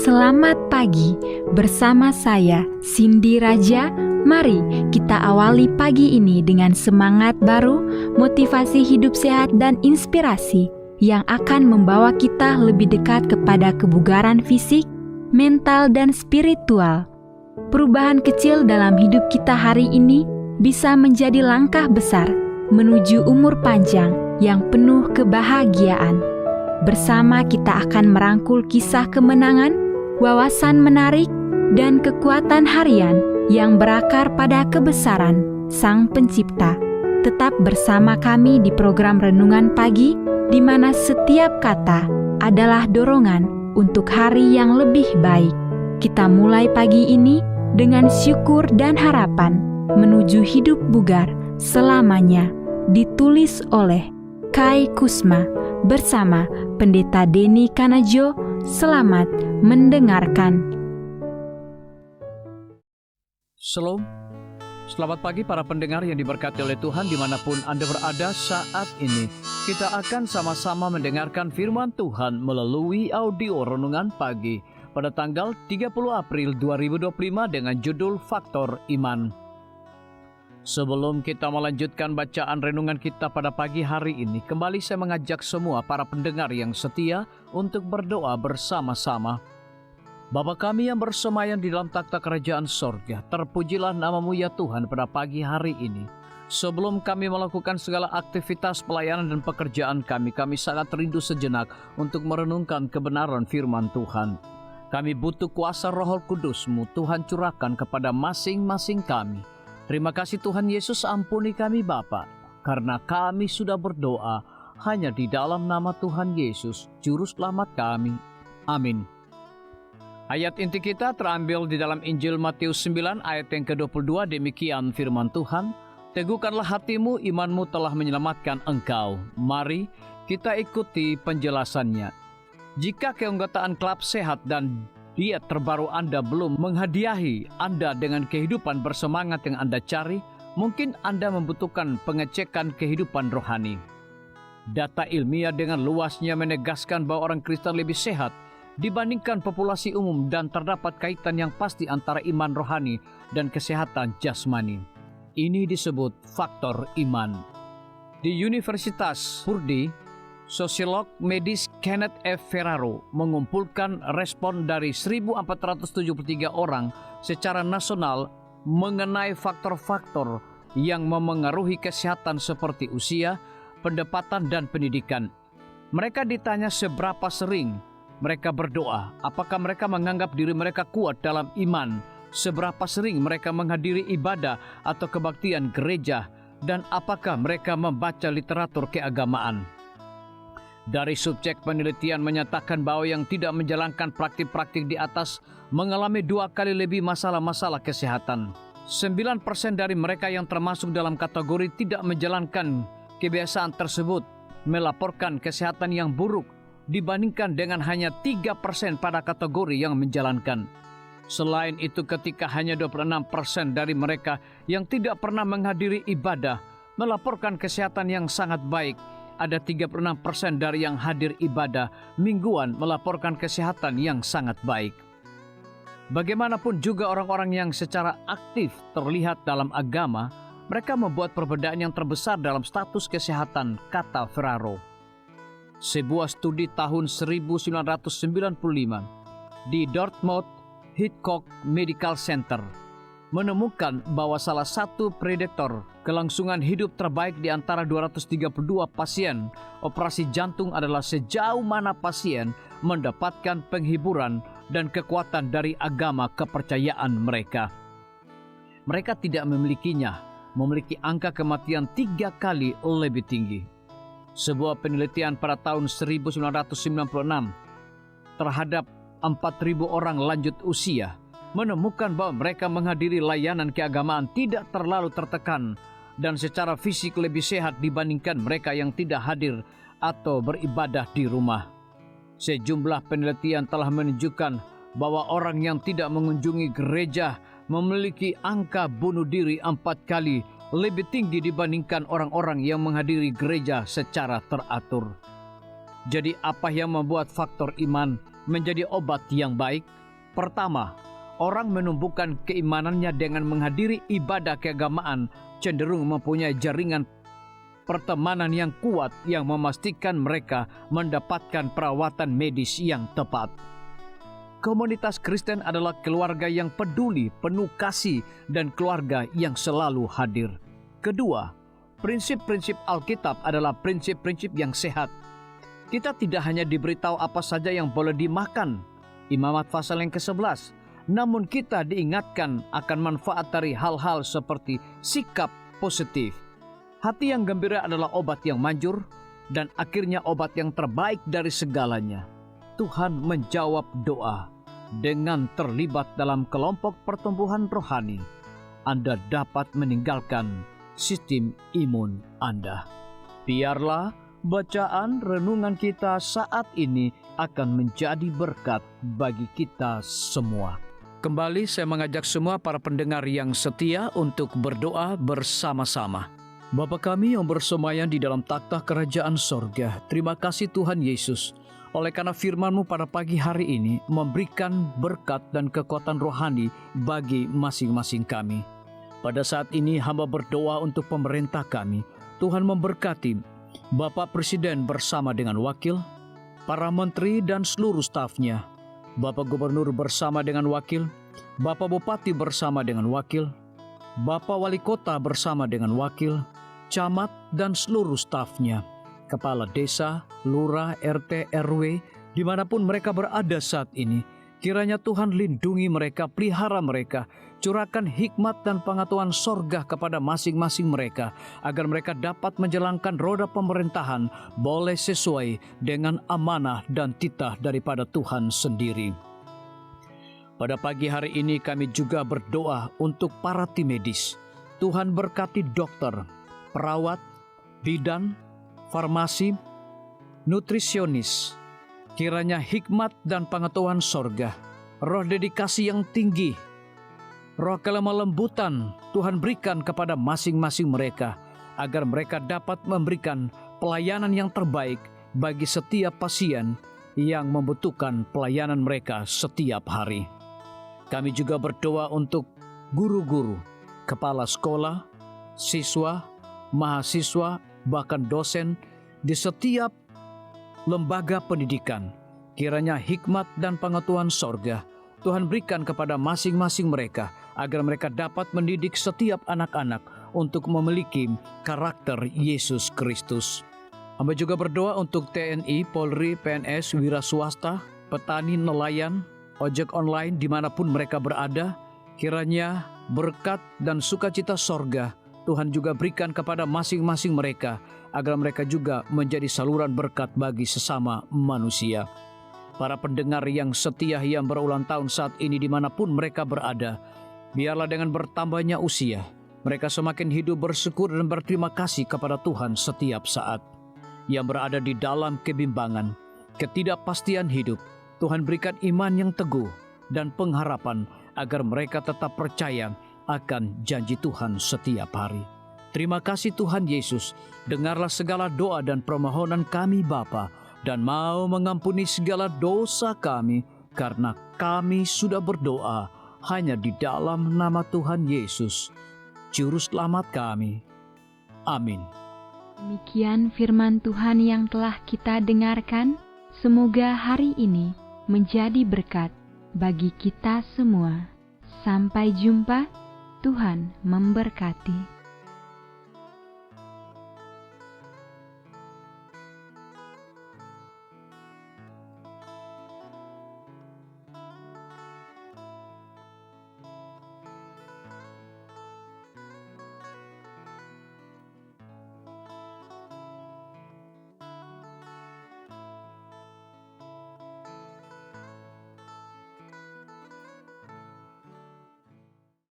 Selamat pagi, bersama saya Cindy Raja. Mari kita awali pagi ini dengan semangat baru, motivasi hidup sehat dan inspirasi yang akan membawa kita lebih dekat kepada kebugaran fisik, mental dan spiritual. Perubahan kecil dalam hidup kita hari ini bisa menjadi langkah besar menuju umur panjang yang penuh kebahagiaan. Bersama kita akan merangkul kisah kemenangan, wawasan menarik, dan kekuatan harian yang berakar pada kebesaran Sang Pencipta. Tetap bersama kami di program Renungan Pagi, di mana setiap kata adalah dorongan untuk hari yang lebih baik. Kita mulai pagi ini dengan syukur dan harapan menuju hidup bugar selamanya. Ditulis oleh Kai Kusma bersama Pendeta Denny Kanajo. Selamat mendengarkan. Shalom, selamat pagi para pendengar yang diberkati oleh Tuhan dimanapun Anda berada saat ini. Kita akan sama-sama mendengarkan firman Tuhan melalui audio Renungan Pagi pada tanggal 30 April 2025 dengan judul Faktor Iman. Sebelum kita melanjutkan bacaan renungan kita pada pagi hari ini, kembali saya mengajak semua para pendengar yang setia untuk berdoa bersama-sama. Bapa kami yang bersemayam di dalam takhta kerajaan sorga, terpujilah nama-Mu ya Tuhan pada pagi hari ini. Sebelum kami melakukan segala aktivitas pelayanan dan pekerjaan kami sangat rindu sejenak untuk merenungkan kebenaran firman Tuhan. Kami butuh kuasa Roh Kudus-Mu, Tuhan curahkan kepada masing-masing kami. Terima kasih Tuhan Yesus, ampuni kami Bapa, karena kami sudah berdoa hanya di dalam nama Tuhan Yesus, Juru Selamat kami. Amin. Ayat inti kita terambil di dalam Injil Matius 9 ayat yang ke-22, demikian firman Tuhan. Teguhkanlah hatimu, imanmu telah menyelamatkan engkau. Mari kita ikuti penjelasannya. Jika keanggotaan klub sehat dan diet terbaru Anda belum menghadiahi Anda dengan kehidupan bersemangat yang Anda cari, mungkin Anda membutuhkan pengecekan kehidupan rohani. Data ilmiah dengan luasnya menegaskan bahwa orang Kristen lebih sehat dibandingkan populasi umum dan terdapat kaitan yang pasti antara iman rohani dan kesehatan jasmani. Ini disebut faktor iman. Di Universitas Purdue, sosiolog medis Kenneth F. Ferraro mengumpulkan respon dari 1.473 orang secara nasional mengenai faktor-faktor yang memengaruhi kesehatan seperti usia, pendapatan, dan pendidikan. Mereka ditanya seberapa sering mereka berdoa, apakah mereka menganggap diri mereka kuat dalam iman, seberapa sering mereka menghadiri ibadah atau kebaktian gereja, dan apakah mereka membaca literatur keagamaan. Dari subjek penelitian menyatakan bahwa yang tidak menjalankan praktik-praktik di atas mengalami 2 kali lebih masalah-masalah kesehatan. 9% dari mereka yang termasuk dalam kategori tidak menjalankan kebiasaan tersebut melaporkan kesehatan yang buruk dibandingkan dengan hanya 3% pada kategori yang menjalankan. Selain itu, ketika hanya 26% dari mereka yang tidak pernah menghadiri ibadah melaporkan kesehatan yang sangat baik, ada 36% dari yang hadir ibadah mingguan melaporkan kesehatan yang sangat baik. Bagaimanapun juga orang-orang yang secara aktif terlihat dalam agama, mereka membuat perbedaan yang terbesar dalam status kesehatan, kata Ferraro. Sebuah studi tahun 1995 di Dartmouth Hitchcock Medical Center menemukan bahwa salah satu prediktor kelangsungan hidup terbaik di antara 232 pasien operasi jantung adalah sejauh mana pasien mendapatkan penghiburan dan kekuatan dari agama kepercayaan mereka. Mereka tidak memilikinya, memiliki angka kematian 3 kali lebih tinggi. Sebuah penelitian pada tahun 1996 terhadap 4.000 orang lanjut usia menemukan bahwa mereka menghadiri layanan keagamaan tidak terlalu tertekan dan secara fisik lebih sehat dibandingkan mereka yang tidak hadir atau beribadah di rumah. Sejumlah penelitian telah menunjukkan bahwa orang yang tidak mengunjungi gereja memiliki angka bunuh diri 4 kali lebih tinggi dibandingkan orang-orang yang menghadiri gereja secara teratur. Jadi apa yang membuat faktor iman menjadi obat yang baik? Pertama, orang menumbuhkan keimanannya dengan menghadiri ibadah keagamaan, cenderung mempunyai jaringan pertemanan yang kuat yang memastikan mereka mendapatkan perawatan medis yang tepat. Komunitas Kristen adalah keluarga yang peduli, penuh kasih, dan keluarga yang selalu hadir. Kedua, prinsip-prinsip Alkitab adalah prinsip-prinsip yang sehat. Kita tidak hanya diberitahu apa saja yang boleh dimakan, Imamat pasal yang ke-11, namun kita diingatkan akan manfaat dari hal-hal seperti sikap positif. Hati yang gembira adalah obat yang manjur, dan akhirnya obat yang terbaik dari segalanya. Tuhan menjawab doa dengan terlibat dalam kelompok pertumbuhan rohani. Anda dapat meninggalkan sistem imun Anda. Biarlah bacaan renungan kita saat ini akan menjadi berkat bagi kita semua. Kembali saya mengajak semua para pendengar yang setia untuk berdoa bersama-sama. Bapa kami yang bersemayam di dalam takhta kerajaan sorga, terima kasih Tuhan Yesus, oleh karena firman-Mu pada pagi hari ini memberikan berkat dan kekuatan rohani bagi masing-masing kami. Pada saat ini hamba berdoa untuk pemerintah kami. Tuhan memberkati Bapak Presiden bersama dengan wakil, para menteri dan seluruh stafnya, Bapak Gubernur bersama dengan wakil, Bapak Bupati bersama dengan wakil, Bapak Wali Kota bersama dengan wakil, camat dan seluruh stafnya, kepala desa, lurah, RT, RW, dimanapun mereka berada saat ini. Kiranya Tuhan lindungi mereka, pelihara mereka, curahkan hikmat dan pengetahuan sorga kepada masing-masing mereka, agar mereka dapat menjalankan roda pemerintahan boleh sesuai dengan amanah dan titah daripada Tuhan sendiri. Pada pagi hari ini kami juga berdoa untuk para tim medis. Tuhan berkati dokter, perawat, bidan, farmasi, nutrisionis. Kiranya hikmat dan pengetahuan sorga, roh dedikasi yang tinggi, roh kelemah lembutan Tuhan berikan kepada masing-masing mereka, agar mereka dapat memberikan pelayanan yang terbaik bagi setiap pasien yang membutuhkan pelayanan mereka setiap hari. Kami juga berdoa untuk guru-guru, kepala sekolah, siswa, mahasiswa, bahkan dosen di setiap lembaga pendidikan. Kiranya hikmat dan pengetahuan sorga Tuhan berikan kepada masing-masing mereka, agar mereka dapat mendidik setiap anak-anak untuk memiliki karakter Yesus Kristus. Hamba juga berdoa untuk TNI, Polri, PNS, wira swasta, petani, nelayan, ojek online dimanapun mereka berada. Kiranya berkat dan sukacita sorga Tuhan juga berikan kepada masing-masing mereka, agar mereka juga menjadi saluran berkat bagi sesama manusia. Para pendengar yang setia yang berulang tahun saat ini dimanapun mereka berada, biarlah dengan bertambahnya usia, mereka semakin hidup bersyukur dan berterima kasih kepada Tuhan setiap saat. Yang berada di dalam kebimbangan, ketidakpastian hidup, Tuhan berikan iman yang teguh dan pengharapan, agar mereka tetap percaya akan janji Tuhan setiap hari. Terima kasih Tuhan Yesus, dengarlah segala doa dan permohonan kami Bapa, dan mau mengampuni segala dosa kami, karena kami sudah berdoa hanya di dalam nama Tuhan Yesus, Juru Selamat kami. Amin. Demikian firman Tuhan yang telah kita dengarkan. Semoga hari ini menjadi berkat bagi kita semua. Sampai jumpa, Tuhan memberkati.